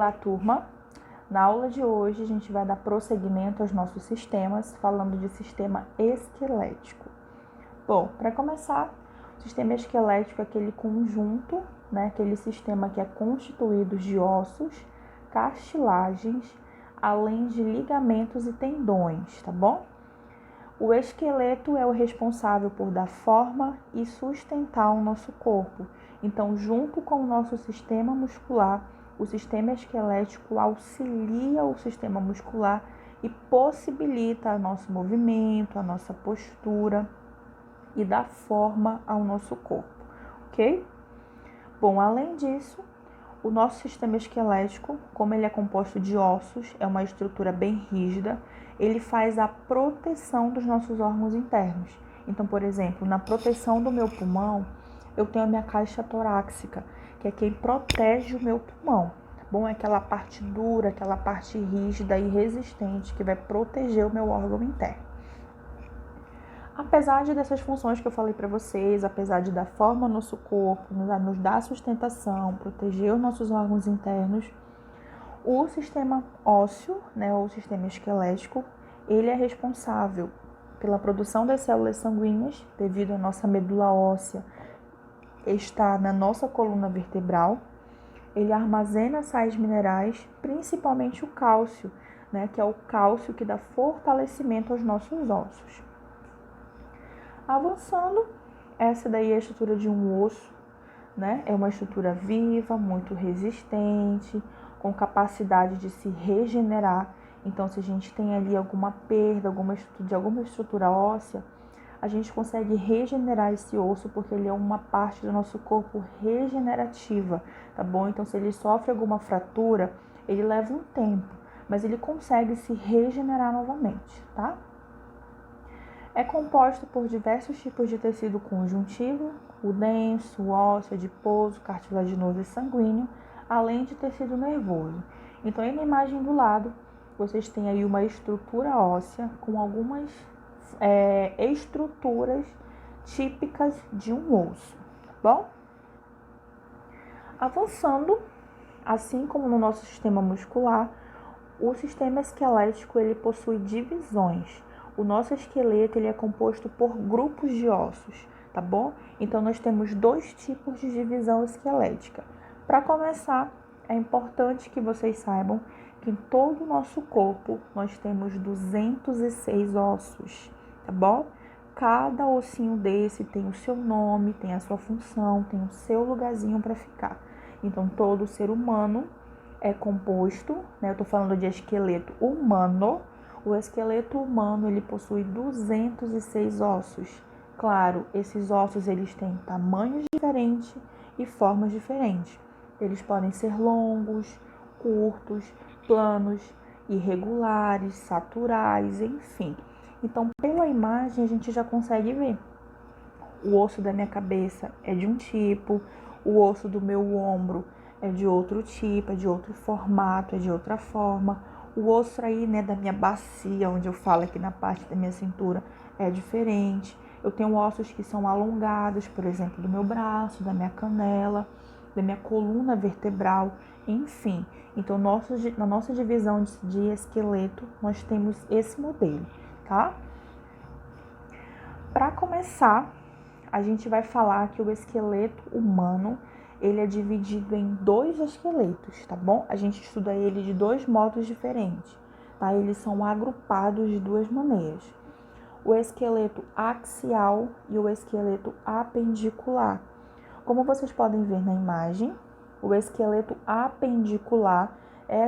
Olá, turma! Na aula de hoje, a gente vai dar prosseguimento aos nossos sistemas, falando de sistema esquelético. Bom, para começar, o sistema esquelético é aquele conjunto, aquele sistema que é constituído de ossos, cartilagens, além de ligamentos e tendões, tá bom? O esqueleto é o responsável por dar forma e sustentar o nosso corpo. Então, junto com o nosso sistema muscular, o sistema esquelético auxilia o sistema muscular e possibilita o nosso movimento, a nossa postura e dá forma ao nosso corpo, ok? Bom, além disso, o nosso sistema esquelético, como ele é composto de ossos, é uma estrutura bem rígida, ele faz a proteção dos nossos órgãos internos. Então, por exemplo, na proteção do meu pulmão, eu tenho a minha caixa torácica, que é quem protege o meu pulmão, tá bom? É aquela parte dura, aquela parte rígida e resistente que vai proteger o meu órgão interno. Apesar dessas funções que eu falei para vocês, apesar de dar forma ao nosso corpo, nos dar sustentação, proteger os nossos órgãos internos, o sistema ósseo, ou o sistema esquelético, ele é responsável pela produção das células sanguíneas, devido à nossa medula óssea estar na nossa coluna vertebral. Ele armazena sais minerais, principalmente o cálcio, que é o cálcio que dá fortalecimento aos nossos ossos. Avançando, essa daí é a estrutura de um osso, É uma estrutura viva, muito resistente, com capacidade de se regenerar. Então, se a gente tem ali alguma perda, de alguma estrutura óssea, a gente consegue regenerar esse osso, porque ele é uma parte do nosso corpo regenerativa, tá bom? Então, se ele sofre alguma fratura, ele leva um tempo, mas ele consegue se regenerar novamente, tá? É composto por diversos tipos de tecido conjuntivo, o denso, o ósseo, adiposo, cartilaginoso e sanguíneo, além de tecido nervoso. Então, aí na imagem do lado, vocês têm aí uma estrutura óssea com algumas estruturas típicas de um osso, tá bom? Avançando, assim como no nosso sistema muscular, o sistema esquelético ele possui divisões. O nosso esqueleto ele é composto por grupos de ossos, tá bom? Então, nós temos dois tipos de divisão esquelética. Para começar, é importante que vocês saibam que em todo o nosso corpo nós temos 206 ossos, tá bom? Cada ossinho desse tem o seu nome, tem a sua função, tem o seu lugarzinho para ficar. Então, todo ser humano é composto, eu estou falando de esqueleto humano. O esqueleto humano ele possui 206 ossos. Claro, esses ossos eles têm tamanhos diferentes e formas diferentes. Eles podem ser longos, curtos, planos, irregulares, saturais, enfim. Então, pela imagem a gente já consegue ver. O osso da minha cabeça é de um tipo, o osso do meu ombro é de outro tipo, é de outro formato, é de outra forma. O osso aí, da minha bacia, onde eu falo aqui na parte da minha cintura, é diferente. Eu tenho ossos que são alongados, por exemplo, do meu braço, da minha canela, da minha coluna vertebral, enfim. Então, na nossa divisão de esqueleto, nós temos esse modelo, tá? Para começar, a gente vai falar que o esqueleto humano ele é dividido em dois esqueletos, tá bom? A gente estuda ele de dois modos diferentes, tá? Eles são agrupados de duas maneiras. O esqueleto axial e o esqueleto apendicular. Como vocês podem ver na imagem, o esqueleto apendicular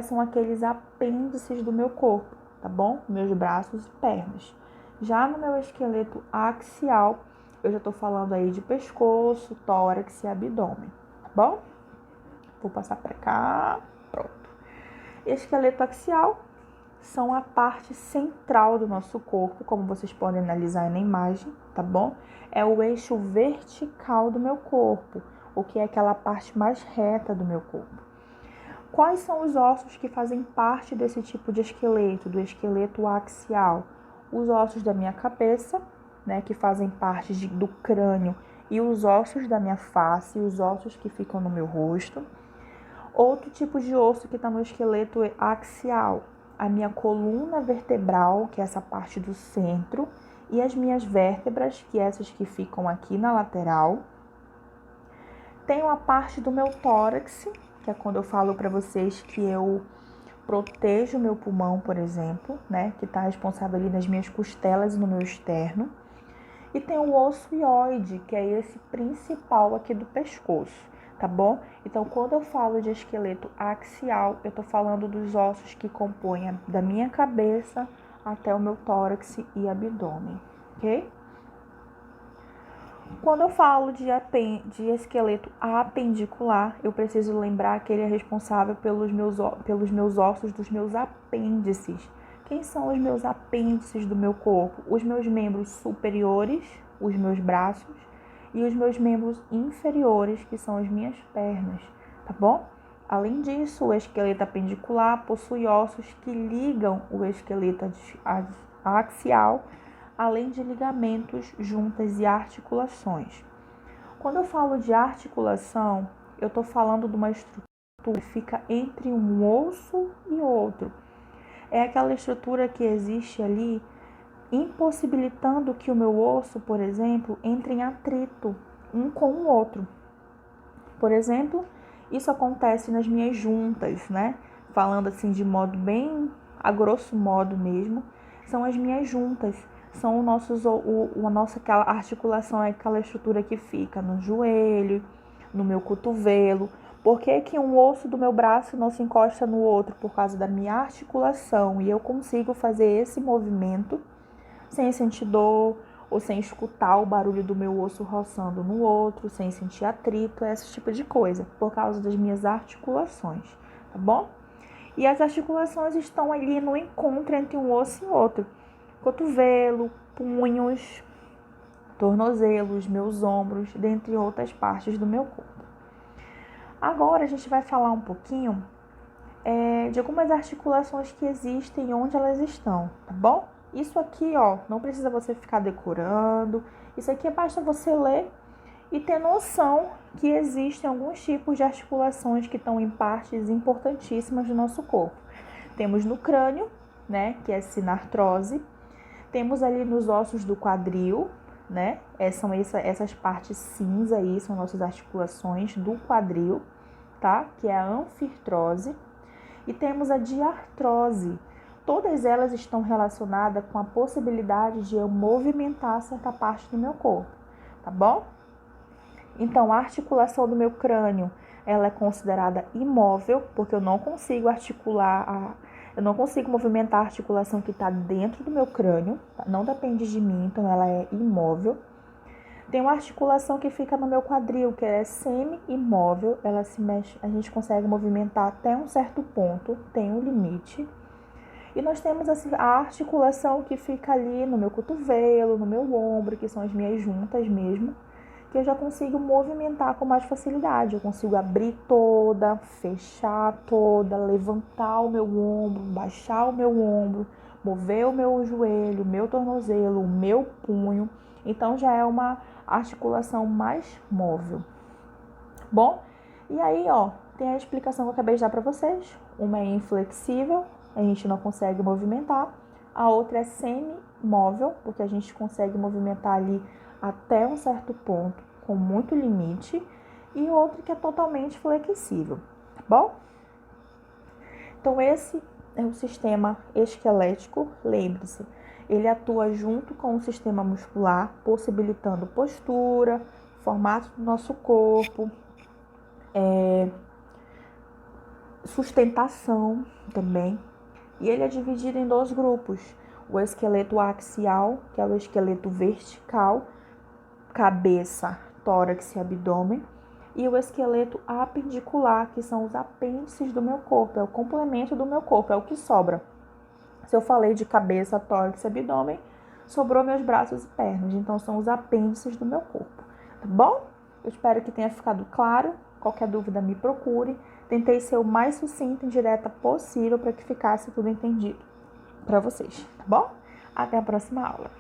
são aqueles apêndices do meu corpo, tá bom? Meus braços e pernas. Já no meu esqueleto axial, eu já estou falando aí de pescoço, tórax e abdômen. Bom, vou passar para cá, pronto. Esqueleto axial são a parte central do nosso corpo, como vocês podem analisar na imagem, tá bom? É o eixo vertical do meu corpo, o que é aquela parte mais reta do meu corpo. Quais são os ossos que fazem parte desse tipo de esqueleto, do esqueleto axial? Os ossos da minha cabeça, que fazem parte do crânio, e os ossos da minha face, os ossos que ficam no meu rosto. Outro tipo de osso que está no esqueleto axial, a minha coluna vertebral, que é essa parte do centro, e as minhas vértebras, que é essas que ficam aqui na lateral. Tenho a parte do meu tórax, que é quando eu falo para vocês que eu protejo o meu pulmão, por exemplo, né? Que está responsável ali nas minhas costelas e no meu externo. E tem o osso hioide, que é esse principal aqui do pescoço, tá bom? Então, quando eu falo de esqueleto axial, eu tô falando dos ossos que compõem da minha cabeça até o meu tórax e abdômen, ok? Quando eu falo de esqueleto apendicular, eu preciso lembrar que ele é responsável pelos meus ossos dos meus apêndices. Quem são os meus apêndices do meu corpo? Os meus membros superiores, os meus braços, e os meus membros inferiores, que são as minhas pernas, tá bom? Além disso, o esqueleto apendicular possui ossos que ligam o esqueleto axial, além de ligamentos, juntas e articulações. Quando eu falo de articulação, eu estou falando de uma estrutura que fica entre um osso e outro. É aquela estrutura que existe ali, impossibilitando que o meu osso, por exemplo, entre em atrito um com o outro. Por exemplo, isso acontece nas minhas juntas, né? Falando assim de modo bem a grosso modo mesmo, são as minhas juntas. São a nossa aquela articulação, é aquela estrutura que fica no joelho, no meu cotovelo. Por que um osso do meu braço não se encosta no outro? Por causa da minha articulação. E eu consigo fazer esse movimento sem sentir dor ou sem escutar o barulho do meu osso roçando no outro, sem sentir atrito, esse tipo de coisa, por causa das minhas articulações, tá bom? E as articulações estão ali no encontro entre um osso e outro. Cotovelo, punhos, tornozelos, meus ombros, dentre outras partes do meu corpo. Agora a gente vai falar um pouquinho de algumas articulações que existem e onde elas estão, tá bom? Isso aqui, ó, não precisa você ficar decorando. Isso aqui basta você ler e ter noção que existem alguns tipos de articulações que estão em partes importantíssimas do nosso corpo. Temos no crânio, né, que é a sinartrose. Temos ali nos ossos do quadril, né? São essas partes cinza aí, são nossas articulações do quadril, tá? Que é a anfirtrose. E temos a diartrose. Todas elas estão relacionadas com a possibilidade de eu movimentar certa parte do meu corpo, tá bom? Então, a articulação do meu crânio, ela é considerada imóvel, porque eu não consigo eu não consigo movimentar a articulação que está dentro do meu crânio, não depende de mim, então ela é imóvel. Tem uma articulação que fica no meu quadril, que é semi-imóvel, ela se mexe, a gente consegue movimentar até um certo ponto, tem um limite. E nós temos a articulação que fica ali no meu cotovelo, no meu ombro, que são as minhas juntas mesmo, que eu já consigo movimentar com mais facilidade. Eu consigo abrir toda, fechar toda, levantar o meu ombro, baixar o meu ombro, mover o meu joelho, o meu tornozelo, o meu punho. Então já é uma articulação mais móvel. Bom, e aí, ó, tem a explicação que eu acabei de dar para vocês. Uma é inflexível, a gente não consegue movimentar. A outra é semi-móvel, porque a gente consegue movimentar ali até um certo ponto, com muito limite. E outra que é totalmente flexível, tá bom? Então, esse é o sistema esquelético, lembre-se. Ele atua junto com o sistema muscular, possibilitando postura, formato do nosso corpo, sustentação também. E ele é dividido em dois grupos. O esqueleto axial, que é o esqueleto vertical, cabeça, tórax e abdômen. E o esqueleto apendicular, que são os apêndices do meu corpo, é o complemento do meu corpo, é o que sobra. Se eu falei de cabeça, tórax e abdômen, sobrou meus braços e pernas. Então, são os apêndices do meu corpo, tá bom? Eu espero que tenha ficado claro. Qualquer dúvida, me procure. Tentei ser o mais sucinta e direta possível para que ficasse tudo entendido para vocês, tá bom? Até a próxima aula.